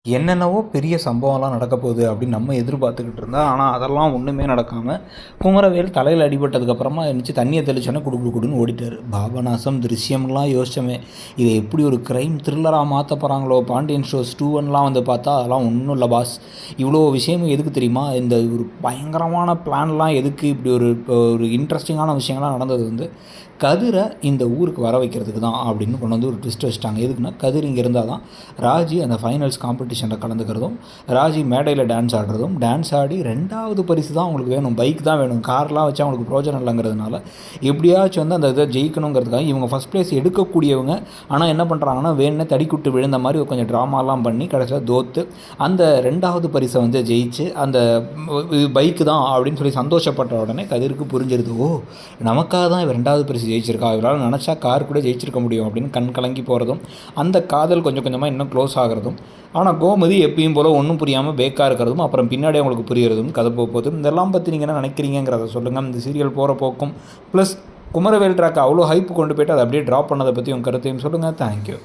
என்னென்னவோ பெரிய சம்பவம்லாம் நடக்க போகுது அப்படின்னு நம்ம எதிர்பார்த்துக்கிட்டு இருந்தா, ஆனால் அதெல்லாம் ஒன்றுமே நடக்காமல் குமரவேல் தலையில் அடிபட்டதுக்கப்புறமா எழுந்துச்சு தண்ணியை தெளிச்சோன்னே குடு குடுன்னு ஓடிட்டார். பாபநாசம் திருஷ்யம்லாம் யோசிச்சோமே, இதை எப்படி ஒரு க்ரைம் த்ரில்லராக மாற்ற போகிறாங்களோ, பாண்டியன் ஷோஸ் 2 வந்து பார்த்தா அதெல்லாம் ஒன்றும் இல்லை பாஸ். இவ்வளோ விஷயமும் எதுக்கு தெரியுமா? இந்த ஒரு பயங்கரமான பிளான்லாம் எதுக்கு, இப்படி ஒரு ஒரு இன்ட்ரெஸ்டிங்கான விஷயங்கள்லாம் நடந்தது வந்து கதிரை இந்த ஊருக்கு வர வைக்கிறதுக்கு தான் அப்படின்னு கொண்டு வந்து ஒரு ட்விஸ்ட் வச்சுட்டாங்க. எதுக்குன்னா, கதிர் இங்கே இருந்தால் தான் ராஜி அந்த ஃபைனல்ஸ் காம்படிஷனில் கலந்துக்கிறதும், ராஜி மேடையில் டான்ஸ் ஆடுறதும், டான்ஸ் ஆடி 2வது பரிசு தான் அவங்களுக்கு வேணும், பைக் தான் வேணும், கார்லாம் வச்சு அவங்களுக்கு பிரோஜனம் இல்லைங்கிறதுனால எப்படியாச்சும் வந்து அந்த இதை ஜெயிக்கணுங்கிறதுக்காக இவங்க ஃபஸ்ட் ப்ளேஸ் எடுக்கக்கூடியவங்க. ஆனால் என்ன பண்ணுறாங்கன்னா, வேணுன்னு தடிக்குட்டு விழுந்த மாதிரி கொஞ்சம் ட்ராமாலாம் பண்ணி கடைசியாக தோற்று அந்த 2வது பரிசை வந்து ஜெயிச்சு அந்த பைக்கு தான் அப்படின்னு சொல்லி சந்தோஷப்பட்ட உடனே கதிருக்கு புரிஞ்சிருது, ஓ நமக்காக தான் இவர் 2வது பரிசு ஜெயிச்சிருக்கா, இவரால் நினச்சா கார் கூட ஜெயிச்சிருக்க முடியும் அப்படின்னு கண் கலங்கி போகிறதும், அந்த காதல் கொஞ்சம் கொஞ்சமாக இன்னும் க்ளோஸ் ஆகிறதும். ஆனால் கோமதி எப்பயும் போல் ஒன்றும் புரியாமல் பேக்காக இருக்கிறதும், அப்புறம் பின்னாடி அவங்களுக்கு புரியறதும் கதை போகுதும். இதெல்லாம் பற்றி நீங்கள் என்ன நினைக்கிறீங்கிறத சொல்லுங்கள். இந்த சீரியல் போகிற போக்கும் ப்ளஸ் குமரவேல் ட்ராக் அவ்வளோ ஹைப் கொண்டு போய்ட்டு அதை அப்படியே ட்ராப் பண்ணதை பற்றி உங்கள் கருத்தையும் சொல்லுங்கள். தேங்க்யூ.